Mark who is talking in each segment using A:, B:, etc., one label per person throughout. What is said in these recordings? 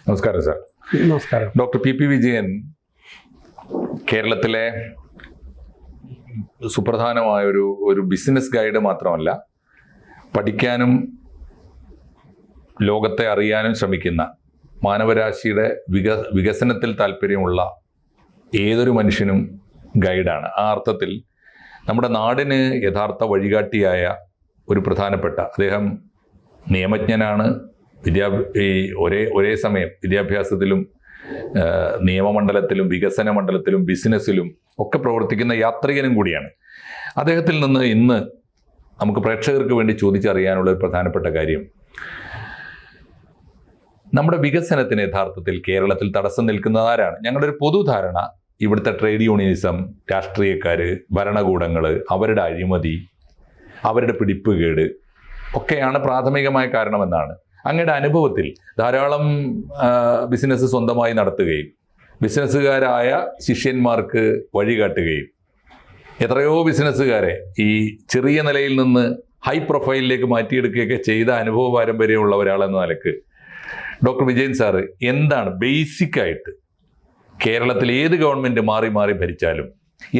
A: നമസ്കാരം സാർ.
B: നമസ്കാരം.
A: Doctor P P Vijayan കേരളത്തിലെ സുപ്രധാനമായ ഒരു ബിസിനസ് ഗൈഡ് മാത്രമല്ല, പഠിക്കാനും ലോകത്തെ അറിയാനും ശ്രമിക്കുന്ന മാനവരാശിയുടെ വികസനത്തിൽ താല്പര്യമുള്ള ഏതൊരു മനുഷ്യനും ഗൈഡാണ്. ആ അർത്ഥത്തിൽ നമ്മുടെ നാടിന് യഥാർത്ഥ വഴികാട്ടിയായ ഒരു പ്രധാനപ്പെട്ട അദ്ദേഹം നിയമജ്ഞനാണ്. ഒരേ സമയം വിദ്യാഭ്യാസത്തിലും നിയമമണ്ഡലത്തിലും വികസന മണ്ഡലത്തിലും ബിസിനസ്സിലും ഒക്കെ പ്രവർത്തിക്കുന്ന യാത്രികനും കൂടിയാണ്. അദ്ദേഹത്തിൽ നിന്ന് ഇന്ന് നമുക്ക് പ്രേക്ഷകർക്ക് വേണ്ടി ചോദിച്ചറിയാനുള്ള ഒരു പ്രധാനപ്പെട്ട കാര്യം, നമ്മുടെ വികസനത്തിന് യഥാർത്ഥത്തിൽ കേരളത്തിൽ തടസ്സം നിൽക്കുന്നത് ആരാണ്? ഞങ്ങളുടെ ഒരു പൊതുധാരണ ഇവിടുത്തെ ട്രേഡ് യൂണിയനിസം, രാഷ്ട്രീയക്കാർ, ഭരണകൂടങ്ങൾ, അവരുടെ അഴിമതി, അവരുടെ പിടിപ്പുകേട് ഒക്കെയാണ് പ്രാഥമികമായ കാരണമെന്നാണ്. അങ്ങയുടെ അനുഭവത്തിൽ ധാരാളം ബിസിനസ് സ്വന്തമായി നടത്തുകയും ബിസിനസ്സുകാരായ ശിഷ്യന്മാർക്ക് വഴികാട്ടുകയും എത്രയോ ബിസിനസ്സുകാരെ ഈ ചെറിയ നിലയിൽ നിന്ന് ഹൈ പ്രൊഫൈലിലേക്ക് മാറ്റിയെടുക്കുകയൊക്കെ ചെയ്ത അനുഭവ പാരമ്പര്യമുള്ള ഒരാളെന്ന നിലക്ക് ഡോക്ടർ വിജയൻ സാറ് എന്താണ് ബേസിക്കായിട്ട് കേരളത്തിൽ ഏത് ഗവൺമെൻറ് മാറി മാറി ഭരിച്ചാലും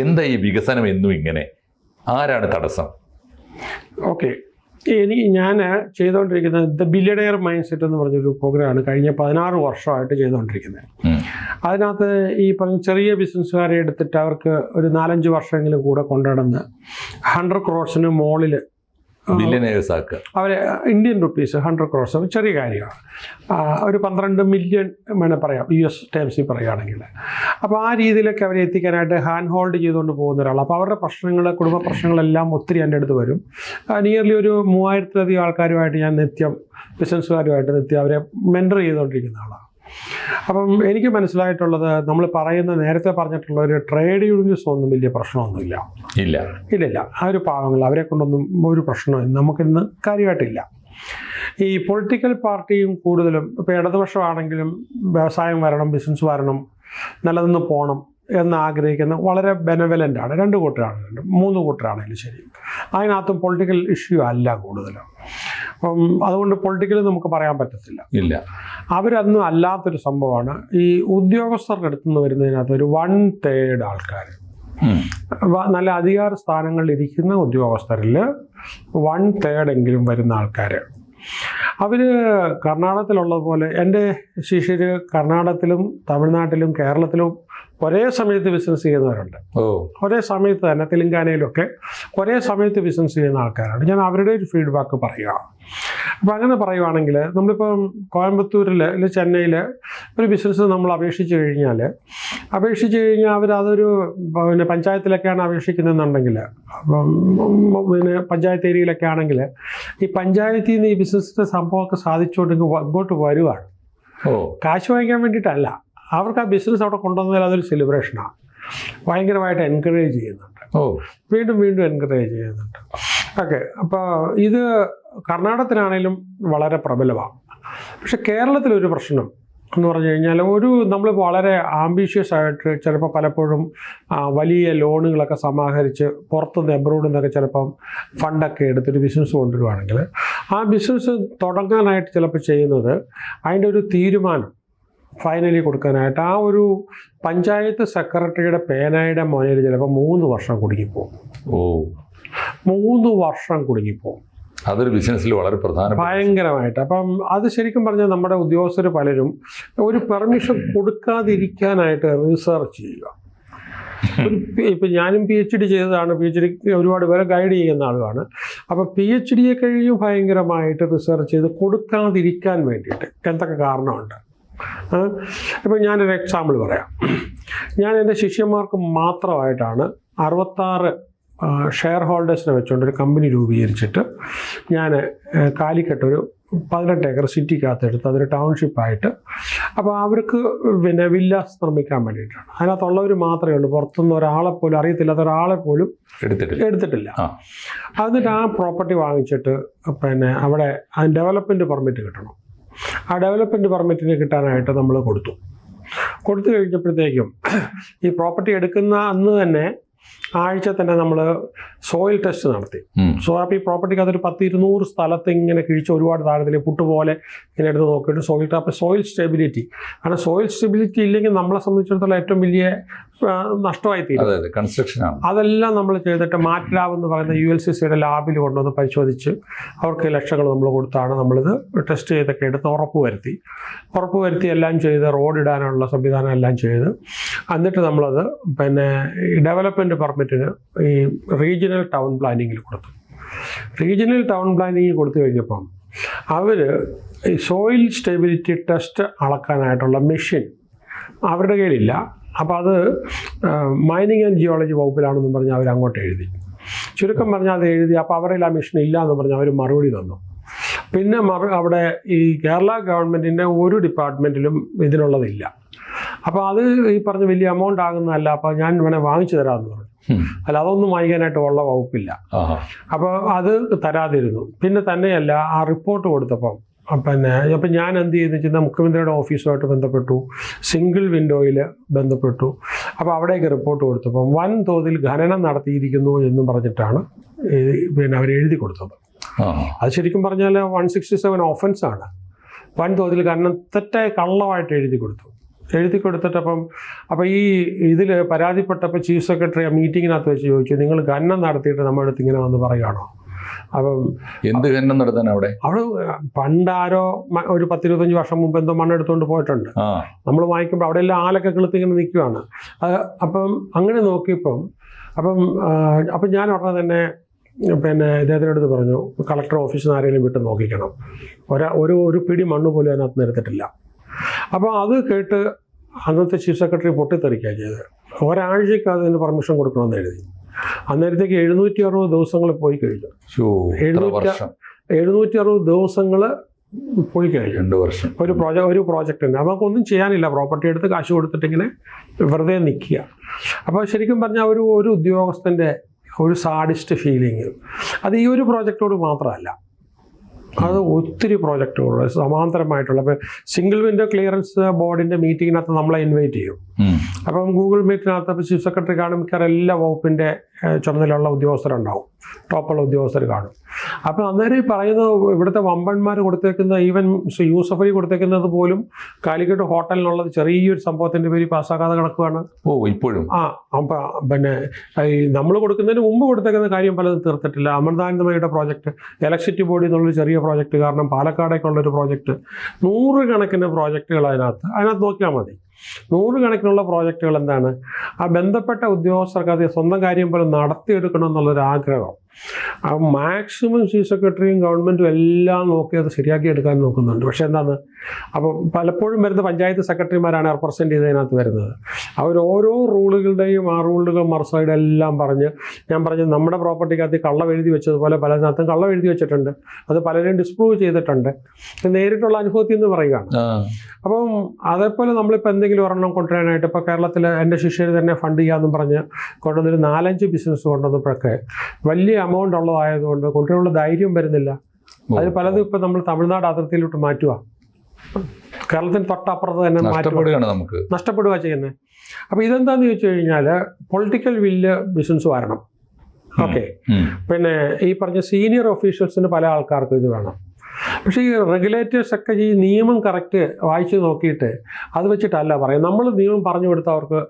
A: എന്താ ഈ വികസനം എന്നും ഇങ്ങനെ? ആരാണ് തടസ്സം?
B: ഓക്കെ, ഞാൻ ചെയ്തുകൊണ്ടിരിക്കുന്നത് ദ ബില്യണയർ മൈൻഡ് സെറ്റ് എന്ന് പറഞ്ഞൊരു പ്രോഗ്രാമാണ് കഴിഞ്ഞ 16 വർഷമായിട്ട് ചെയ്തുകൊണ്ടിരിക്കുന്നത്. അതിനകത്ത് ഈ പറഞ്ഞ ചെറിയ ബിസിനസ്സുകാരെ എടുത്തിട്ട് അവർക്ക് ഒരു 4-5 വർഷമെങ്കിലും കൂടെ കൊണ്ടുനടന്ന് 100 crores മുകളിൽ അവരെ ഇന്ത്യൻ റുപ്പീസ് 100 crores ചെറിയ കാര്യമാണ്. ഒരു 12 മില്യൺ വേണേൽ പറയാം, US ടേംസിൽ പറയുകയാണെങ്കിൽ. അപ്പോൾ ആ രീതിയിലൊക്കെ അവരെ എത്തിക്കാനായിട്ട് ഹാൻഡ് ഹോൾഡ് ചെയ്തുകൊണ്ട് പോകുന്ന ഒരാൾ. അപ്പോൾ അവരുടെ പ്രശ്നങ്ങൾ, കുടുംബ പ്രശ്നങ്ങളെല്ലാം ഒത്തിരി എൻ്റെ അടുത്ത് വരും. നിയർലി ഒരു 3000-ലധികം ആൾക്കാരുമായിട്ട് ഞാൻ നിത്യം ബിസിനസ്സുകാരുമായിട്ട് നിത്യം അവരെ മെൻറ്റർ ചെയ്തുകൊണ്ടിരിക്കുന്ന ആളാണ്. അപ്പം എനിക്ക് മനസ്സിലായിട്ടുള്ളത്, നമ്മൾ നേരത്തെ പറഞ്ഞിട്ടുള്ള ഒരു ട്രേഡ് യൂണിയൻസ് ഒന്നും വലിയ പ്രശ്നമൊന്നുമില്ല. ഇല്ല ആ ഒരു പാവങ്ങൾ, അവരെ കൊണ്ടൊന്നും ഒരു പ്രശ്നവും നമുക്കിന്ന് കാര്യമായിട്ടില്ല. ഈ പൊളിറ്റിക്കൽ പാർട്ടിയും കൂടുതലും ഇപ്പോൾ ഇടതുപക്ഷമാണെങ്കിലും വ്യവസായം വരണം, ബിസിനസ് വരണം, നിലനിന്ന് പോകണം എന്ന് ആഗ്രഹിക്കുന്ന വളരെ ബെനവലൻ്റ് ആണ്. 2 കൂട്ടരാണെങ്കിലും 3 കൂട്ടരാണെങ്കിലും ശരി. അതിനകത്തും പൊളിറ്റിക്കൽ ഇഷ്യൂ അല്ല കൂടുതലും. അപ്പം അതുകൊണ്ട് പൊളിറ്റിക്കൽ നമുക്ക് പറയാൻ പറ്റത്തില്ല. അവരൊന്നും അല്ലാത്തൊരു സംഭവമാണ് ഈ ഉദ്യോഗസ്ഥരുടെ അടുത്ത് നിന്ന് വരുന്നതിനകത്ത് ഒരു 1/3 ആൾക്കാർ, നല്ല അധികാര സ്ഥാനങ്ങളിൽ ഇരിക്കുന്ന ഉദ്യോഗസ്ഥരിൽ 1/3 എങ്കിലും വരുന്ന ആൾക്കാർ. അവർ കർണാടകത്തിലുള്ളതുപോലെ എൻ്റെ ശിഷ്യർ കർണാടകത്തിലും തമിഴ്നാട്ടിലും കേരളത്തിലും ഒരേ സമയത്ത് ബിസിനസ് ചെയ്യുന്നവരുണ്ട്. ഒരേ സമയത്ത് തന്നെ തെലുങ്കാനയിലൊക്കെ ഒരേ സമയത്ത് ബിസിനസ് ചെയ്യുന്ന ആൾക്കാരാണ്. ഞാൻ അവരുടെ ഒരു ഫീഡ്ബാക്ക് പറയുക. അപ്പം അങ്ങനെ പറയുവാണെങ്കിൽ, നമ്മളിപ്പം കോയമ്പത്തൂരിൽ അല്ലെങ്കിൽ ചെന്നൈയിൽ ഒരു ബിസിനസ് നമ്മൾ അപേക്ഷിച്ച് കഴിഞ്ഞാൽ അവരതൊരു പഞ്ചായത്തിലൊക്കെയാണ് അപേക്ഷിക്കുന്നതെന്നുണ്ടെങ്കിൽ, പഞ്ചായത്ത് ഏരിയയിലൊക്കെ ആണെങ്കിൽ ഈ പഞ്ചായത്തിൽ നിന്ന് ഈ ബിസിനസ്സിൻ്റെ സംഭവമൊക്കെ സാധിച്ചുകൊണ്ട് ഇങ്ങോട്ട് വരുവാണ്. കാശ് വാങ്ങിക്കാൻ വേണ്ടിയിട്ടല്ല, അവർക്ക് ആ ബിസിനസ് അവിടെ കൊണ്ടുവന്നതിൽ അതൊരു സെലിബ്രേഷനാണ്. ഭയങ്കരമായിട്ട് എൻകറേജ് ചെയ്യുന്നുണ്ട്, വീണ്ടും എൻകറേജ് ചെയ്യുന്നുണ്ട്. ഓക്കെ, അപ്പോൾ ഇത് കർണാടകത്തിനാണേലും വളരെ പ്രബലമാണ്. പക്ഷെ കേരളത്തിലൊരു പ്രശ്നം എന്ന് പറഞ്ഞു കഴിഞ്ഞാൽ, നമ്മൾ വളരെ ആംബീഷ്യസ് ആയിട്ട് ചിലപ്പോൾ പലപ്പോഴും വലിയ ലോണുകളൊക്കെ സമാഹരിച്ച് പുറത്തുനിന്ന് എബ്രോഡിൽ നിന്നൊക്കെ ചിലപ്പം ഫണ്ടൊക്കെ എടുത്തിട്ട് ബിസിനസ് കൊണ്ടുവരുവാണെങ്കിൽ, ആ ബിസിനസ് തുടങ്ങാനായിട്ട് ചിലപ്പോൾ ചെയ്യുന്നത് അതിൻ്റെ ഒരു തീരുമാനം ഫൈനലി കൊടുക്കാനായിട്ട് ആ ഒരു പഞ്ചായത്ത് സെക്രട്ടറിയുടെ പേനായുടെ മോനയിൽ ചിലപ്പോൾ 3 വർഷം കുടുങ്ങിപ്പോകും. 3 വർഷം കുടുങ്ങിപ്പോകും.
A: അതൊരു ബിസിനസ്സിൽ വളരെ
B: ഭയങ്കരമായിട്ട്. അപ്പം അത് ശരിക്കും പറഞ്ഞാൽ നമ്മുടെ ഉദ്യോഗസ്ഥർ പലരും ഒരു പെർമിഷൻ കൊടുക്കാതിരിക്കാനായിട്ട് റിസർച്ച് ചെയ്യുക. ഇപ്പം ഞാനും PhD ചെയ്തതാണ്, PhD ഒരുപാട് പേരെ ഗൈഡ് ചെയ്യുന്ന ആളുമാണ്. അപ്പോൾ PhD കഴിയും ഭയങ്കരമായിട്ട് റിസർച്ച് ചെയ്ത് കൊടുക്കാതിരിക്കാൻ വേണ്ടിയിട്ട് എന്തൊക്കെ കാരണമുണ്ട്. ഇപ്പം ഞാനൊരു എക്സാമ്പിൾ പറയാം. ഞാൻ എൻ്റെ ശിഷ്യന്മാർക്ക് മാത്രമായിട്ടാണ് 66 ഷെയർ ഹോൾഡേഴ്സിനെ വെച്ചുകൊണ്ട് ഒരു കമ്പനി രൂപീകരിച്ചിട്ട് ഞാൻ കാലിക്കട്ടൊരു 18 ഏക്കർ സിറ്റിക്കകത്തെടുത്ത് അതൊരു ടൗൺഷിപ്പായിട്ട്, അപ്പോൾ അവർക്ക് വില്ലാസ് നിർമ്മിക്കാൻ വേണ്ടിയിട്ടാണ്. അതിനകത്തുള്ളവർ മാത്രമേ ഉള്ളൂ, പുറത്തുനിന്ന് ഒരാളെ പോലും അറിയത്തില്ലാത്ത ഒരാളെ പോലും എടുത്തിട്ടില്ല. എന്നിട്ട് ആ പ്രോപ്പർട്ടി വാങ്ങിച്ചിട്ട് അവിടെ ഡെവലപ്മെൻറ്റ് പെർമിറ്റ് കിട്ടണം. ആ ഡെവലപ്മെൻറ്റ് പെർമിറ്റിന് കിട്ടാനായിട്ട് നമ്മൾ കൊടുത്തു കഴിഞ്ഞപ്പോഴത്തേക്കും ഈ പ്രോപ്പർട്ടി എടുക്കുന്ന അന്ന് തന്നെ ആഴ്ച തന്നെ നമ്മൾ സോയിൽ ടെസ്റ്റ് നടത്തി. സോ അപ്പോൾ ഈ പ്രോപ്പർട്ടിക്ക് അതൊരു 10-200 സ്ഥലത്ത് ഇങ്ങനെ കിഴിച്ച് ഒരുപാട് താഴത്തിൽ പുട്ടുപോലെ ഇങ്ങനെ എടുത്ത് നോക്കിയിട്ട് സോയിൽ സ്റ്റെബിലിറ്റി, കാരണം സോയിൽ സ്റ്റെബിലിറ്റി ഇല്ലെങ്കിൽ നമ്മളെ സംബന്ധിച്ചിടത്തോളം ഏറ്റവും വലിയ നഷ്ടമായി തീരും.
A: കൺസ്ട്രക്ഷനാണ്.
B: അതെല്ലാം നമ്മൾ ചെയ്തിട്ട് മാറ്റ് ലാബ് എന്ന് പറയുന്ന ULCCയുടെ ലാബിൽ കൊണ്ടുവന്ന് പരിശോധിച്ച് അവർക്ക് ലക്ഷങ്ങൾ നമ്മൾ കൊടുത്താണ് നമ്മളിത് ടെസ്റ്റ് ചെയ്തൊക്കെ എടുത്ത് ഉറപ്പ് വരുത്തി എല്ലാം ചെയ്ത് റോഡ് ഇടാനുള്ള സംവിധാനം എല്ലാം ചെയ്ത് എന്നിട്ട് നമ്മളത് പിന്നെ ഡെവലപ്മെൻറ്റ് പെർമിറ്റിന് ഈ റീജിയണൽ ടൗൺ പ്ലാനിങ്ങിൽ കൊടുത്തു. റീജിയണൽ ടൗൺ പ്ലാനിങ്ങിൽ കൊടുത്തു കഴിഞ്ഞപ്പം അവർ ഈ സോയിൽ സ്റ്റെബിലിറ്റി ടെസ്റ്റ് അളക്കാനായിട്ടുള്ള മെഷീൻ അവരുടെ കയ്യിലില്ല. അപ്പോൾ അത് മൈനിങ് ആൻഡ് ജിയോളജി വകുപ്പിലാണെന്ന് പറഞ്ഞ് അവർ അങ്ങോട്ട് എഴുതി. ചുരുക്കം പറഞ്ഞാൽ അത് എഴുതി. അപ്പോൾ അവരുടെ ആ മെഷീൻ ഇല്ല എന്ന് പറഞ്ഞ് അവർ മറുപടി തന്നു. പിന്നെ അവിടെ ഈ കേരള ഗവൺമെൻറ്റിൻ്റെ ഒരു ഡിപ്പാർട്ട്മെൻറ്റിലും ഇതിനുള്ളതില്ല. അപ്പോൾ അത് ഈ പറഞ്ഞ വലിയ എമൗണ്ട് ആകുന്നതല്ല, അപ്പോൾ ഞാൻ വേണേൽ വാങ്ങിച്ചു തരാമെന്ന് പറഞ്ഞു. അല്ല, അതൊന്നും വാങ്ങിക്കാനായിട്ട് ഉള്ള വകുപ്പില്ല. അപ്പോൾ അത് തരാതിരുന്നു. പിന്നെ തന്നെയല്ല, ആ റിപ്പോർട്ട് കൊടുത്തപ്പം അപ്പം ഞാൻ എന്ത് ചെയ്തെന്ന് വെച്ചാൽ മുഖ്യമന്ത്രിയുടെ ഓഫീസുമായിട്ട് ബന്ധപ്പെട്ടു, സിംഗിൾ വിൻഡോയിൽ ബന്ധപ്പെട്ടു. അപ്പോൾ അവിടേക്ക് റിപ്പോർട്ട് കൊടുത്തപ്പം വൻതോതിൽ ഖനനം നടത്തിയിരിക്കുന്നു എന്നും പറഞ്ഞിട്ടാണ് അവർ എഴുതി കൊടുത്തത്. അത് ശരിക്കും പറഞ്ഞാൽ 167 ഓഫൻസാണ്. വൻതോതിൽ ഖനനം തെറ്റായ കള്ളമായിട്ട് എഴുതി കൊടുത്തിട്ട് അപ്പം ഈ ഇതിൽ പരാതിപ്പെട്ടപ്പോൾ ചീഫ് സെക്രട്ടറി ആ മീറ്റിങ്ങിനകത്ത് വെച്ച് ചോദിച്ചു, നിങ്ങൾ ഖനനം നടത്തിയിട്ട് നമ്മുടെ അടുത്ത് ഇങ്ങനെ വന്ന് പറയുകയാണോ? അപ്പം
A: എന്ത് ഖനനം നടത്താൻ അവിടെ
B: പണ്ടാരോ ഒരു 10-25 വർഷം മുമ്പ് എന്തോ മണ്ണെടുത്തുകൊണ്ട് പോയിട്ടുണ്ട്. നമ്മൾ വാങ്ങിക്കുമ്പോൾ അവിടെ എല്ലാം ആലൊക്കെ കിളുത്തി ഇങ്ങനെ നിൽക്കുകയാണ്. അപ്പം അങ്ങനെ നോക്കിയപ്പം അപ്പം ഞാൻ ഉടനെ തന്നെ ഇദ്ദേഹത്തിനടുത്ത് പറഞ്ഞു, കളക്ടർ ഓഫീസിൽ നിന്ന് ആരെങ്കിലും വിട്ട് നോക്കിക്കണം, ഒരു പിടി മണ്ണ് പോലും അതിനകത്ത് നിരത്തിട്ടില്ല. അപ്പോൾ അത് കേട്ട് അന്നത്തെ ചീഫ് സെക്രട്ടറി പൊട്ടിത്തെറിക്കുകയാണ് ചെയ്തത്. ഒരാഴ്ചയ്ക്ക് അതിന് പെർമിഷൻ കൊടുക്കണമെന്ന് എഴുതി. അന്നേരത്തേക്ക് 760 ദിവസങ്ങൾ പോയി കഴിഞ്ഞു. 760 ദിവസങ്ങൾ പോയി കഴിഞ്ഞു.
A: 2 വർഷം
B: ഒരു പ്രോജക്റ്റ് ഉണ്ട്. നമുക്കൊന്നും ചെയ്യാനില്ല, പ്രോപ്പർട്ടി എടുത്ത് കാശ് കൊടുത്തിട്ട് ഇങ്ങനെ വെറുതെ നിൽക്കുക. അപ്പോൾ ശരിക്കും പറഞ്ഞാൽ ഒരു ഉദ്യോഗസ്ഥൻ്റെ ഒരു സാഡിസ്റ്റ് ഫീലിങ് അത് ഈ ഒരു പ്രോജക്റ്റോട് മാത്രമല്ല, അത് ഒത്തിരി പ്രോജക്റ്റുകൾ സമാന്തരമായിട്ടുള്ള. ഇപ്പോൾ സിംഗിൾ വിൻഡോ ക്ലിയറൻസ് ബോർഡിൻ്റെ മീറ്റിങ്ങിനകത്ത് നമ്മളെ ഇൻവൈറ്റ് ചെയ്യും. അപ്പം ഗൂഗിൾ മീറ്റിനകത്ത് ഇപ്പോൾ ചീഫ് സെക്രട്ടറി കാണും, മിക്കവാറും എല്ലാ വകുപ്പിൻ്റെ ചുമതലയുള്ള ഉദ്യോഗസ്ഥരുണ്ടാവും, ടോപ്പുള്ള ഉദ്യോഗസ്ഥർ കാണും. അപ്പോൾ അന്നേരം ഈ പറയുന്നത് ഇവിടുത്തെ വമ്പന്മാർ കൊടുത്തേക്കുന്ന, ഈവൻ യൂസഫ് അലി കൊടുത്തേക്കുന്നത് പോലും കാലിക്കറ്റ് ഹോട്ടലിനുള്ളത് ചെറിയൊരു സംഭവത്തിൻ്റെ പേര് പാസ്സാക്കാതെ കിടക്കുകയാണ്.
A: ഇപ്പോഴും
B: അപ്പം ഈ നമ്മൾ കൊടുക്കുന്നതിന് മുമ്പ് കൊടുത്തേക്കുന്ന കാര്യം പലതും തീർത്തിട്ടില്ല. അമൃതാനന്ദമയുടെ പ്രോജക്റ്റ്, ഇലക്ട്രിസിറ്റി ബോർഡിൽ നിന്നുള്ളൊരു ചെറിയ പ്രോജക്റ്റ് കാരണം പാലക്കാടേക്കുള്ളൊരു പ്രോജക്റ്റ്, 100 കണക്കിന് പ്രോജക്റ്റുകൾ അതിനകത്ത് നോക്കിയാൽ മതി. 100 കണക്കിനുള്ള പ്രോജക്റ്റുകൾ എന്താണ്, ആ ബന്ധപ്പെട്ട ഉദ്യോഗസ്ഥർക്ക് അത് സ്വന്തം കാര്യം പോലെ നടത്തിയെടുക്കണം എന്നുള്ളൊരു ആഗ്രഹം. ആ മാക്സിമം ചീഫ് സെക്രട്ടറിയും ഗവൺമെൻറ്റും എല്ലാം നോക്കി അത് ശരിയാക്കി എടുക്കാൻ നോക്കുന്നുണ്ട്. പക്ഷേ എന്താണ്, അപ്പോൾ പലപ്പോഴും വരുന്ന പഞ്ചായത്ത് സെക്രട്ടറിമാരാണ് റെപ്രസെൻ്റ് ചെയ്തതിനകത്ത് വരുന്നത്. അവർ ഓരോ റൂളുകളുടെയും ആ റൂളുകൾ മറുസൈഡ് എല്ലാം ഞാൻ പറഞ്ഞു നമ്മുടെ പ്രോപ്പർട്ടിക്കകത്ത് കള്ളം എഴുതി വെച്ചതുപോലെ പലതിനകത്തും കള്ളം എഴുതി വെച്ചിട്ടുണ്ട്, അത് പലരും ഡിസ്പ്രൂവ് ചെയ്തിട്ടുണ്ട്. നേരിട്ടുള്ള അനുഭവത്തിൽ നിന്ന് പറയുകയാണ്. അപ്പം അതേപോലെ നമ്മളിപ്പോൾ എന്തെങ്കിലും ഒരെണ്ണം കൊണ്ടുവരാനായിട്ട് ഇപ്പോൾ കേരളത്തിൽ എൻ്റെ ശിഷ്യർ തന്നെ ഫണ്ട് ചെയ്യാമെന്നും പറഞ്ഞ് കൊണ്ടുവന്നൊരു 4-5 ബിസിനസ് കൊണ്ടുവന്നപ്പോഴൊക്കെ വലിയ എമൗണ്ട് ഉള്ളതായതുകൊണ്ട് കൊണ്ടുവരാനുള്ള ധൈര്യം വരുന്നില്ല. അതിൽ പലതും ഇപ്പം നമ്മൾ തമിഴ്നാട് അതിർത്തിയിലോട്ട് മാറ്റുക, കേരളത്തിന് തൊട്ടപ്പുറത്ത് തന്നെ നഷ്ടപ്പെടുക ചെയ്യുന്നത്. അപ്പോൾ ഇതെന്താണെന്ന് ചോദിച്ചു കഴിഞ്ഞാൽ പൊളിറ്റിക്കൽ വില്ല് ബിസിനസ് വരണം. ഓക്കെ, പിന്നെ ഈ പറഞ്ഞ സീനിയർ ഒഫീഷ്യൽസിന് പല ആൾക്കാർക്കും ഇത് വേണം. പക്ഷേ ഈ റെഗുലേറ്റേഴ്സൊക്കെ ഈ നിയമം കറക്റ്റ് വായിച്ച് നോക്കിയിട്ട് അത് വെച്ചിട്ടല്ല പറയും. നമ്മൾ നിയമം പറഞ്ഞു കൊടുത്തവർക്ക്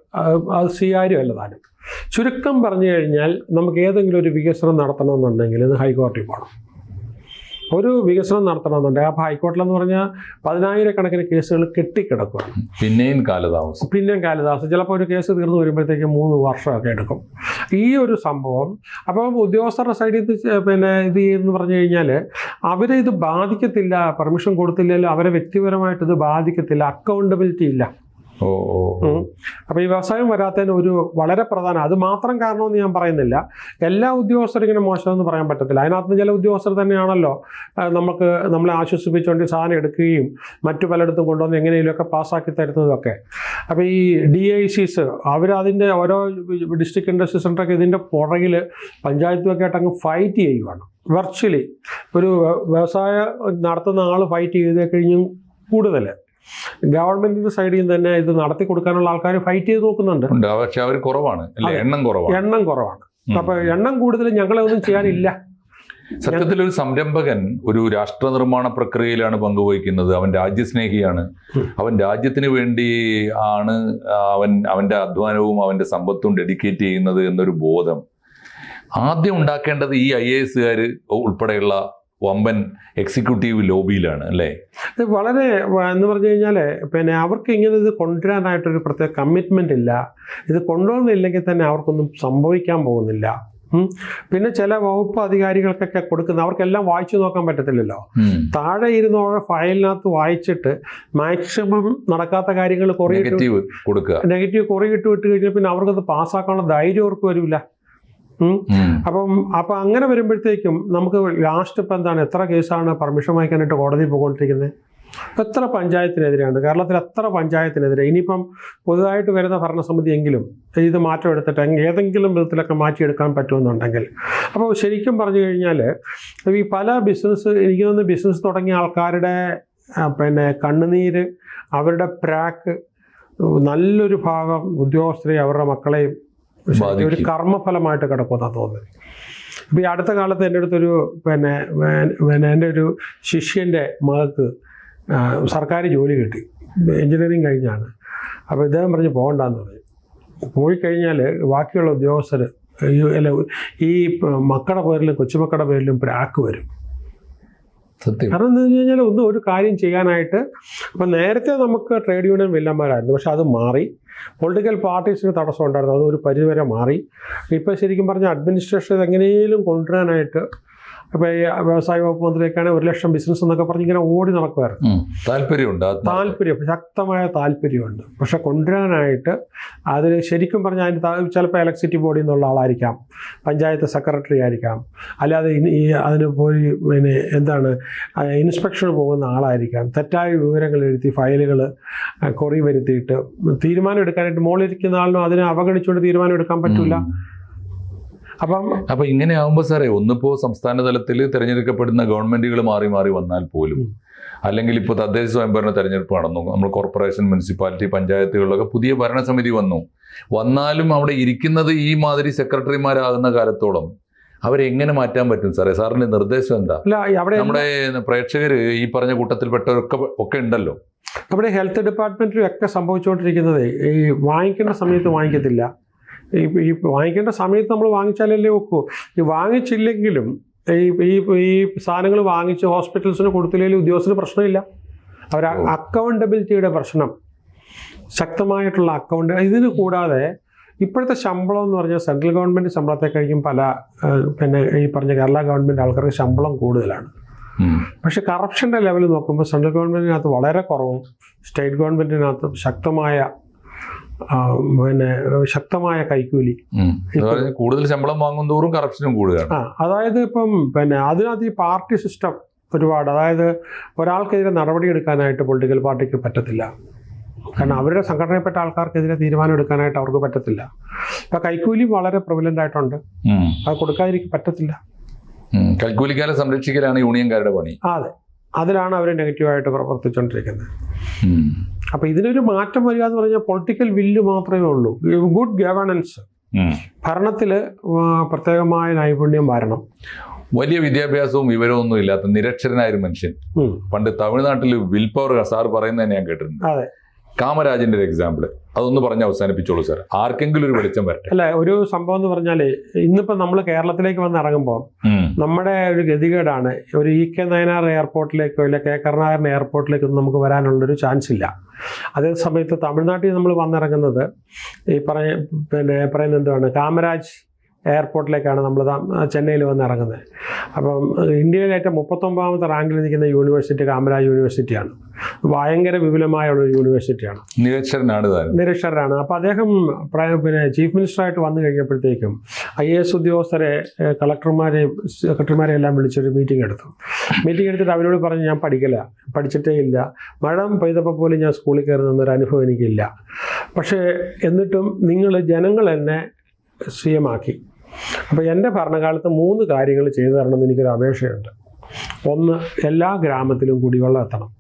B: അത് സ്വീകാര്യമല്ല താനും. ചുരുക്കം പറഞ്ഞു കഴിഞ്ഞാൽ നമുക്ക് ഏതെങ്കിലും ഒരു വികസനം നടത്തണമെന്നുണ്ടെങ്കിൽ ഇത് ഹൈക്കോടതിയിൽ പോകണം. ഒരു വികസനം നടത്തണമെന്നുണ്ടെങ്കിൽ അപ്പോൾ ഹൈക്കോടതിയിലെന്ന് പറഞ്ഞാൽ 10,000 കണക്കിന് കേസുകൾ കെട്ടിക്കിടക്കുകയാണ്.
A: പിന്നെയും കാലതാമസം ചിലപ്പോൾ ഒരു കേസ് തീർന്നു വരുമ്പോഴത്തേക്ക് 3 വർഷമൊക്കെ എടുക്കും ഈ ഒരു സംഭവം. അപ്പോൾ ഉദ്യോഗസ്ഥരുടെ സൈഡിൽ ഇത് എന്ന് പറഞ്ഞു കഴിഞ്ഞാൽ അവരെ ഇത് ബാധിക്കത്തില്ല, പെർമിഷൻ കൊടുത്തില്ലല്ലോ അവരെ വ്യക്തിപരമായിട്ട് ഇത് ബാധിക്കത്തില്ല, അക്കൗണ്ടബിലിറ്റി ഇല്ല. അപ്പോൾ ഈ വ്യവസായം വരാത്തതിന് ഒരു വളരെ പ്രധാനം, അത് മാത്രം കാരണമെന്ന് ഞാൻ പറയുന്നില്ല. എല്ലാ ഉദ്യോഗസ്ഥരും ഇങ്ങനെ മോശമെന്ന് പറയാൻ പറ്റത്തില്ല. അതിനകത്ത് ചില ഉദ്യോഗസ്ഥർ തന്നെയാണല്ലോ നമ്മളെ ആശ്വസിപ്പിച്ചുകൊണ്ട് സാധനം എടുക്കുകയും മറ്റു പലയിടത്തും കൊണ്ടുവന്ന് എങ്ങനെയെങ്കിലുമൊക്കെ പാസ്സാക്കി തരുന്നതൊക്കെ. അപ്പോൾ ഈ DICs അവരതിൻ്റെ ഓരോ ഡിസ്ട്രിക്ട് ഇൻഡസ്ട്രി സെൻ്ററൊക്കെ ഇതിൻ്റെ പുറകിൽ പഞ്ചായത്തുമൊക്കെ ആയിട്ട് അങ്ങ് ഫൈറ്റ് ചെയ്യുകയാണ്. വെർച്വലി ഒരു വ്യവസായം നടത്തുന്ന ആൾ ഫൈറ്റ് ചെയ്ത് കഴിഞ്ഞും കൂടുതൽ
B: ഗവൺമെന്റിന്റെ സൈഡിൽ നിന്ന് തന്നെ ഇത് നടത്തി കൊടുക്കാനുള്ള ആൾക്കാർ ഫൈറ്റ് ചെയ്ത് നോക്കുന്നുണ്ട്.
A: ഉണ്ട്, പക്ഷെ അവർ കുറവാണ് അല്ലേ, എണ്ണം കുറവാണ്. അപ്പൊ എണ്ണം കൂടുതൽ ഞങ്ങളെ ഒന്നും ചെയ്യാനില്ല. സത്യത്തിൽ ഒരു സംരംഭകൻ ഒരു രാഷ്ട്ര നിർമ്മാണ പ്രക്രിയയിലാണ് പങ്കുവഹിക്കുന്നത്. അവൻ രാജ്യസ്നേഹിയാണ്. അവൻ രാജ്യത്തിന് വേണ്ടി ആണ് അവന്റെ അധ്വാനവും അവന്റെ സമ്പത്തും ഡെഡിക്കേറ്റ് ചെയ്യുന്നത് എന്നൊരു ബോധം ആദ്യം ഉണ്ടാക്കേണ്ടത് ഈ IAS ഉൾപ്പെടെയുള്ള വമ്പൻ എക്സിക്യൂട്ടീവ് ലോബിയിലാണ് അല്ലേ?
B: ഇത് വളരെ എന്ന് പറഞ്ഞു കഴിഞ്ഞാൽ പിന്നെ അവർക്ക് ഇങ്ങനെ ഇത് കൊണ്ടുവരാനായിട്ടൊരു പ്രത്യേക കമ്മിറ്റ്മെൻ്റ് ഇല്ല. ഇത് കൊണ്ടുവന്നില്ലെങ്കിൽ തന്നെ അവർക്കൊന്നും സംഭവിക്കാൻ പോകുന്നില്ല. പിന്നെ ചില വകുപ്പ് അധികാരികൾക്കൊക്കെ കൊടുക്കുന്ന അവർക്കെല്ലാം വായിച്ചു നോക്കാൻ പറ്റത്തില്ലല്ലോ. താഴെ ഇരുന്ന് ഫയലിനകത്ത് വായിച്ചിട്ട് മാക്സിമം നടക്കാത്ത കാര്യങ്ങൾ നെഗറ്റീവ് കുറേ ഇട്ട് വിട്ട് കഴിഞ്ഞാൽ പിന്നെ അവർക്കത് പാസ്സാക്കാനുള്ള ധൈര്യം അവർക്ക് വരില്ല. അപ്പം അങ്ങനെ വരുമ്പോഴത്തേക്കും നമുക്ക് ലാസ്റ്റ് ഇപ്പം എന്താണ്, എത്ര കേസാണ് പെർമിഷൻ വാങ്ങിക്കാനായിട്ട് കോടതിയിൽ പോയിക്കൊണ്ടിരിക്കുന്നത്? എത്ര പഞ്ചായത്തിനെതിരെയാണ് കേരളത്തിൽ, എത്ര പഞ്ചായത്തിനെതിരെ. ഇനിയിപ്പം പുതുതായിട്ട് വരുന്ന ഭരണസമിതി എങ്കിലും ഇത് മാറ്റം എടുത്തിട്ട് ഏതെങ്കിലും വിധത്തിലൊക്കെ മാറ്റിയെടുക്കാൻ പറ്റുമെന്നുണ്ടെങ്കിൽ. അപ്പോൾ ശരിക്കും പറഞ്ഞു കഴിഞ്ഞാൽ ഈ പല എനിക്ക് തോന്നുന്നു ബിസിനസ് തുടങ്ങിയ ആൾക്കാരുടെ പിന്നെ കണ്ണുനീര്, അവരുടെ പ്രാക്ക്, നല്ലൊരു ഭാഗം ഉദ്യോഗസ്ഥരെയും അവരുടെ മക്കളെയും ഒരു കർമ്മഫലമായിട്ട് കിടക്കുമെന്നാണ് തോന്നുന്നത്. ഇപ്പം ഈ അടുത്ത കാലത്ത് എൻ്റെ അടുത്തൊരു പിന്നെ എൻ്റെ ഒരു ശിഷ്യൻ്റെ മകൾക്ക് സർക്കാർ ജോലി കിട്ടി, എഞ്ചിനീയറിങ് കഴിഞ്ഞാണ്. അപ്പോൾ ഇദ്ദേഹം പറഞ്ഞ് പോകണ്ടെന്ന് പറഞ്ഞു. പോയി കഴിഞ്ഞാൽ ബാക്കിയുള്ള ഉദ്യോഗസ്ഥർ ഈ മക്കളുടെ പേരിലും കൊച്ചുമക്കളുടെ പേരിലും പ്രാക്ക് വരും. കാരണം എന്താ വെച്ച് കഴിഞ്ഞാൽ ഒരു കാര്യം ചെയ്യാനായിട്ട് അപ്പം നേരത്തെ നമുക്ക് ട്രേഡ് യൂണിയൻ വില്ലന്മാരായിരുന്നു, പക്ഷെ അത് മാറി. പൊളിറ്റിക്കൽ പാർട്ടീസിന് തടസ്സം ഉണ്ടായിരുന്നു, അത് ഒരു പരിധിവരെ മാറി. ഇപ്പോൾ ശരിക്കും പറഞ്ഞാൽ അഡ്മിനിസ്ട്രേഷൻ എങ്ങനെയും കൊണ്ടുവരാനായിട്ട് ഇപ്പോൾ ഈ വ്യവസായ വകുപ്പ് മന്ത്രിയൊക്കെയാണ് 1 ലക്ഷം ബിസിനസ് എന്നൊക്കെ പറഞ്ഞ് ഇങ്ങനെ ഓടി നടക്കുമായിരുന്നു. താല്പര്യം, ശക്തമായ താല്പര്യമുണ്ട്. പക്ഷെ കൊണ്ടുവരാനായിട്ട് അതിന് ശരിക്കും പറഞ്ഞാൽ അതിന് ചിലപ്പോൾ ഇലക്ട്രിസിറ്റി ബോർഡിൽ നിന്നുള്ള ആളായിരിക്കാം, പഞ്ചായത്ത് സെക്രട്ടറി ആയിരിക്കാം, അല്ലാതെ അതിന് പോയി പിന്നെ എന്താണ് ഇൻസ്പെക്ഷന് പോകുന്ന ആളായിരിക്കാം. തെറ്റായ വിവരങ്ങൾ എഴുതി ഫയലുകൾ കൊറി വരുത്തിയിട്ട് തീരുമാനം എടുക്കാനായിട്ട് മുകളിലിരിക്കുന്ന ആളിനും അതിനെ അവഗണിച്ചുകൊണ്ട് തീരുമാനം എടുക്കാൻ പറ്റില്ല.
A: അപ്പൊ ഇങ്ങനെ ആവുമ്പോൾ സാറേ, ഒന്നിപ്പോ സംസ്ഥാന തലത്തിൽ തിരഞ്ഞെടുക്കപ്പെടുന്ന ഗവൺമെന്റുകൾ മാറി മാറി വന്നാൽ പോലും, അല്ലെങ്കിൽ ഇപ്പോൾ തദ്ദേശ സ്വയംഭരണ തെരഞ്ഞെടുപ്പ് നടന്നു, നമ്മൾ കോർപ്പറേഷൻ, മുനിസിപ്പാലിറ്റി, പഞ്ചായത്തുകളിലൊക്കെ പുതിയ ഭരണസമിതി വന്നാലും അവിടെ ഇരിക്കുന്നത് ഈ മാതിരി സെക്രട്ടറിമാരാകുന്ന കാലത്തോളം അവരെങ്ങനെ മാറ്റാൻ പറ്റും സാറേ? സാറിന്റെ നിർദ്ദേശം എന്താ? നമ്മുടെ പ്രേക്ഷകര് ഈ പറഞ്ഞ കൂട്ടത്തിൽപ്പെട്ടവരൊക്കെ ഉണ്ടല്ലോ.
B: നമ്മുടെ ഹെൽത്ത് ഡിപ്പാർട്ട്മെന്റിലും ഒക്കെ സംഭവിച്ചുകൊണ്ടിരിക്കുന്നത് ഈ വാങ്ങിക്കേണ്ട സമയത്ത് വാങ്ങിക്കത്തില്ല. ഈ വാങ്ങിക്കേണ്ട സമയത്ത് നമ്മൾ വാങ്ങിച്ചാലല്ലേ ഒക്കൂ. ഈ വാങ്ങിച്ചില്ലെങ്കിലും ഈ സാധനങ്ങൾ വാങ്ങിച്ച് ഹോസ്പിറ്റൽസിന് കൊടുത്തില്ലെങ്കിലും ഉദ്യോഗസ്ഥന് പ്രശ്നമില്ല. അക്കൗണ്ടബിലിറ്റിയുടെ പ്രശ്നം, ശക്തമായിട്ടുള്ള ഇതിന് കൂടാതെ ഇപ്പോഴത്തെ ശമ്പളം എന്ന് പറഞ്ഞാൽ സെൻട്രൽ ഗവൺമെൻറ് ശമ്പളത്തെ കഴിക്കും പിന്നെ ഈ പറഞ്ഞ കേരള ഗവൺമെൻറ് ആൾക്കാർക്ക് ശമ്പളം കൂടുതലാണ്. പക്ഷെ കറപ്ഷൻ്റെ ലെവൽ നോക്കുമ്പോൾ സെൻട്രൽ ഗവൺമെൻറ്റിനകത്ത് വളരെ കുറവും സ്റ്റേറ്റ് ഗവൺമെൻറ്റിനകത്ത് ശക്തമായ കൈക്കൂലി,
A: കൂടുതൽ ശമ്പളം വാങ്ങും തോറും കറപ്ഷനും കൂടുകയാണ്.
B: അതായത് ഇപ്പം അതിനകത്ത് ഈ പാർട്ടി സിസ്റ്റം ഒരുപാട്, അതായത് ഒരാൾക്കെതിരെ നടപടിയെടുക്കാനായിട്ട് പൊളിറ്റിക്കൽ പാർട്ടിക്ക് പറ്റത്തില്ല. കാരണം അവരുടെ സംഘടനയിൽപ്പെട്ട ആൾക്കാർക്കെതിരെ തീരുമാനം എടുക്കാനായിട്ട് അവർക്ക് പറ്റത്തില്ല. ഇപ്പം കൈക്കൂലി വളരെ പ്രിവലൻ്റ് ആയിട്ടുണ്ട്, അത് കൊടുക്കാതിരിക്കാൻ പറ്റത്തില്ല.
A: കൈക്കൂലിക്കാരെ സംരക്ഷിക്കലാണ് യൂണിയൻകാരുടെ പണി.
B: അതെ, അതിലാണ് അവർ നെഗറ്റീവായിട്ട് പ്രവർത്തിച്ചുകൊണ്ടിരിക്കുന്നത്. അപ്പോൾ ഇതിനൊരു മാറ്റം വരിക എന്ന് പറഞ്ഞാൽ പൊളിറ്റിക്കൽ വില്ല് മാത്രമേ ഉള്ളൂ. ഗുഡ് ഗവേണൻസ്, ഭരണത്തിൽ പ്രത്യേകമായ നൈപുണ്യം വരണം.
A: വലിയ വിദ്യാഭ്യാസവും വിവരമൊന്നും ഇല്ലാത്ത നിരക്ഷരനായ ഒരു മനുഷ്യൻ, പണ്ട് തമിഴ്നാട്ടിൽ വിൽ പവർ സാർ പറയുന്നത് ഞാൻ കേട്ടിട്ടുണ്ട്.
B: അതെ,
A: കാമരാജിന്റെ ഒരു എക്സാമ്പിൾ അതൊന്ന് പറഞ്ഞ് അവസാനിപ്പിച്ചോളൂ സാർ, ആർക്കെങ്കിലും ഒരു വെളിച്ചം വരട്ടെ.
B: അല്ല, ഒരു സംഭവം എന്ന് പറഞ്ഞാലേ, ഇന്നിപ്പോ നമ്മൾ കേരളത്തിലേക്ക് വന്ന് ഇറങ്ങുമ്പോൾ നമ്മുടെ ഒരു ഗതികേടാണ്. ഒരു EK നയനാർ എയർപോർട്ടിലേക്കോ ഇല്ല KK കരുണാകരൻ എയർപോർട്ടിലേക്കൊന്നും നമുക്ക് വരാനുള്ളൊരു ചാൻസ് ഇല്ല. അതേ സമയത്ത് തമിഴ്നാട്ടിൽ നമ്മൾ വന്നിറങ്ങുന്നത് ഈ പറയുന്നത് എന്താണ്, കാമരാജ് എയർപോർട്ടിലേക്കാണ് നമ്മൾ ചെന്നൈയിൽ വന്ന് ഇറങ്ങുന്നത്. അപ്പം ഇന്ത്യയിലെ ഏറ്റവും 39ാമത്തെ റാങ്കിൽ നിൽക്കുന്ന യൂണിവേഴ്സിറ്റി കാമരാജ് യൂണിവേഴ്സിറ്റിയാണ്. ഭയങ്കര വിപുലമായുള്ളൊരു യൂണിവേഴ്സിറ്റിയാണ്. നിരക്ഷരനാണ്. അപ്പോൾ അദ്ദേഹം ചീഫ് മിനിസ്റ്ററായിട്ട് വന്നു കഴിഞ്ഞപ്പോഴത്തേക്കും IAS ഉദ്യോഗസ്ഥരെ, സെക്രട്ടറിമാരെ എല്ലാം വിളിച്ചൊരു മീറ്റിംഗ് എടുത്തിട്ട് അവരോട് പറഞ്ഞു, ഞാൻ പഠിച്ചിട്ടേ ഇല്ല, മഴ പെയ്തപ്പോൾ പോലും ഞാൻ സ്കൂളിൽ കയറുന്നൊരു അനുഭവം എനിക്കില്ല. പക്ഷേ എന്നിട്ടും ജനങ്ങൾ എന്നെ CM ആക്കി. അപ്പോൾ എൻ്റെ ഭരണകാലത്ത് 3 കാര്യങ്ങൾ ചെയ്തു തരണമെന്ന് എനിക്കൊരു അപേക്ഷയുണ്ട്. 1, എല്ലാ ഗ്രാമത്തിലും കുടിവെള്ളം എത്തണം.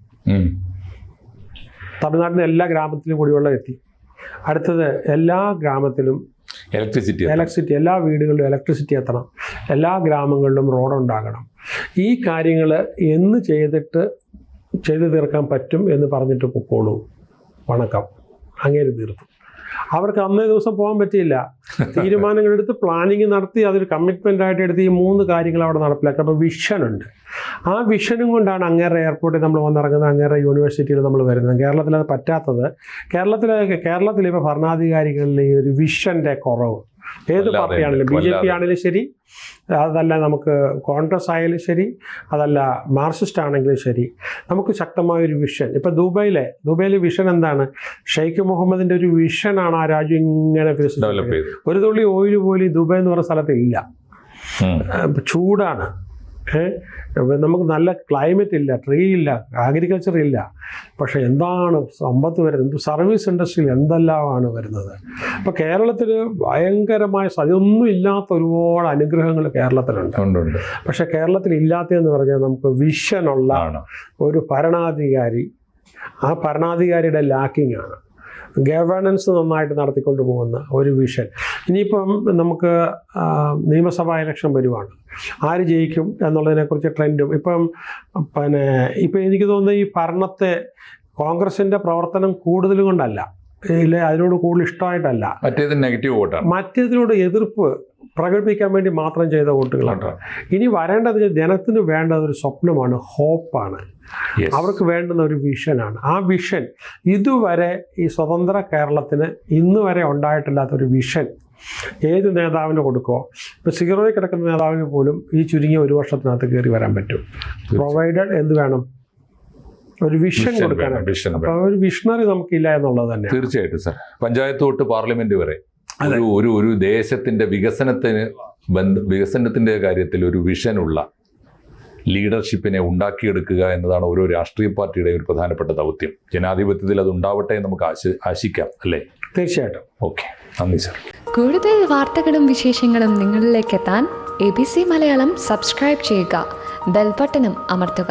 B: തമിഴ്നാട്ടിലെ എല്ലാ ഗ്രാമത്തിലും കുടിവെള്ളം എത്തി. അടുത്തത് എല്ലാ ഗ്രാമത്തിലും ഇലക്ട്രിസിറ്റി, എല്ലാ വീടുകളിലും ഇലക്ട്രിസിറ്റി എത്തണം. എല്ലാ ഗ്രാമങ്ങളിലും റോഡുണ്ടാകണം. ഈ കാര്യങ്ങൾ എന്ന് ചെയ്തു തീർക്കാൻ പറ്റും എന്ന് പറഞ്ഞിട്ട് പൊക്കോളൂ. വണക്കം, അങ്ങേര് തീർത്തു. അവർക്ക് അന്നേ ദിവസം പോകാൻ പറ്റിയില്ല. തീരുമാനങ്ങളെടുത്ത് പ്ലാനിങ് നടത്തി അതൊരു കമ്മിറ്റ്മെൻ്റ് എടുത്ത് ഈ 3 കാര്യങ്ങൾ അവിടെ നടപ്പിലാക്കുക. അപ്പോൾ വിഷനുണ്ട്. ആ വിഷനും കൊണ്ടാണ് അങ്ങേറെ എയർപോർട്ടിൽ നമ്മൾ വന്നിറങ്ങുന്നത്, അങ്ങേറെ യൂണിവേഴ്സിറ്റിയിൽ നമ്മൾ വരുന്നത്. കേരളത്തിൽ അത് പറ്റാത്തത്, കേരളത്തിൽ ഇപ്പോൾ ഭരണാധികാരികളിൽ ഈ ഒരു വിഷൻ്റെ കുറവ്. ഏത് പാർട്ടിയാണെങ്കിലും, BJP ആണെങ്കിലും ശരി, അതല്ല നമുക്ക് കോൺഗ്രസ് ആയാലും ശരി, അതല്ല മാർക്സിസ്റ്റ് ആണെങ്കിലും ശരി, നമുക്ക് ശക്തമായൊരു വിഷൻ. ഇപ്പം ദുബൈയിലെ വിഷൻ എന്താണ്? ഷെയ്ഖ് മുഹമ്മദിൻ്റെ ഒരു വിഷനാണ് ആ രാജ്യം ഇങ്ങനെ
A: ഡെവലപ്പ് ചെയ്തത്.
B: ഒരു തുള്ളി ഓയിൽ പോലും ദുബായ് എന്ന് പറയുന്ന സ്ഥലത്ത് ഇല്ല. ചൂടാണ്, നമുക്ക് നല്ല ക്ലൈമറ്റ് ഇല്ല, ട്രീ ഇല്ല, അഗ്രികൾച്ചർ ഇല്ല. പക്ഷേ എന്താണ് സമ്പത്ത് വരുന്നത്? സർവീസ് ഇൻഡസ്ട്രിയിൽ എന്തെല്ലാമാണ് വരുന്നത്. അപ്പോൾ കേരളത്തിൽ ഭയങ്കരമായ അതൊന്നും ഇല്ലാത്ത ഒരുപാട് അനുഗ്രഹങ്ങൾ കേരളത്തിലുണ്ട്. പക്ഷേ കേരളത്തിൽ ഇല്ലാത്തതെന്ന് പറഞ്ഞാൽ നമുക്ക് വിഷനുള്ള ഒരു ഭരണാധികാരി, ആ ഭരണാധികാരിയുടെ ലാക്കിംഗ് ആണ്. ഗവേണൻസ് നന്നായിട്ട് നടത്തിക്കൊണ്ട് പോകുന്ന ഒരു വിഷൻ. ഇനിയിപ്പം നമുക്ക് നിയമസഭാ ഇലക്ഷൻ വരുവാണ്. ആര് ജയിക്കും എന്നുള്ളതിനെക്കുറിച്ച് ട്രെൻഡും ഇപ്പം എനിക്ക് തോന്നുന്നത് ഈ ഭരണത്തെ കോൺഗ്രസിൻ്റെ പ്രവർത്തനം കൂടുതൽ കൊണ്ടല്ല, അതിനോട് കൂടുതൽ ഇഷ്ടമായിട്ടല്ല, മറ്റേതിനോട് എതിർപ്പ് പ്രകടിപ്പിക്കാൻ വേണ്ടി മാത്രം ചെയ്ത വോട്ടുകളാണ്. ഇനി വരേണ്ടത് ജനത്തിന് വേണ്ടത് ഒരു സ്വപ്നമാണ്, ഹോപ്പാണ്. അവർക്ക് വേണ്ടുന്ന ഒരു വിഷനാണ്. ആ വിഷൻ ഇതുവരെ ഈ സ്വതന്ത്ര കേരളത്തിന് ഇന്ന് വരെ ഉണ്ടായിട്ടില്ലാത്തൊരു വിഷൻ ഏത് നേതാവിന് കൊടുക്കുമോ? ഇപ്പോൾ സീറോയിൽ കിടക്കുന്ന നേതാവിന് പോലും ഈ ചുരുങ്ങിയ 1 വർഷത്തിനകത്ത് കയറി വരാൻ പറ്റും. പ്രൊവൈഡഡ് എന്ത് വേണം? ഒരു വിഷൻ കൊടുക്കാനാണ്. അപ്പോൾ ഒരു വിഷണറി നമുക്കില്ല എന്നുള്ളത് തന്നെ.
A: തീർച്ചയായിട്ടും സർ. പഞ്ചായത്ത് തൊട്ട് പാർലമെന്റ് വരെ ഒരു ദേശത്തിന്റെ വികസനത്തിന്റെ കാര്യത്തിൽ ഒരു വിഷനുള്ള ലീഡർഷിപ്പിനെ ഉണ്ടാക്കിയെടുക്കുക എന്നതാണ് ഓരോ രാഷ്ട്രീയ പാർട്ടിയുടെയും ഒരു പ്രധാനപ്പെട്ട ദൗത്യം. ജനാധിപത്യത്തിൽ അത് ഉണ്ടാവട്ടെ എന്ന് നമുക്ക് ആശിക്കാം, അല്ലേ?
B: തീർച്ചയായിട്ടും.
A: ഓക്കെ, നന്ദി സർ.
C: കൂടുതൽ വാർത്തകളും വിശേഷങ്ങളും നിങ്ങളിലേക്ക് എത്താൻ ABC മലയാളം സബ്സ്ക്രൈബ് ചെയ്യുക, ബെൽ ബട്ടണും അമർത്തുക.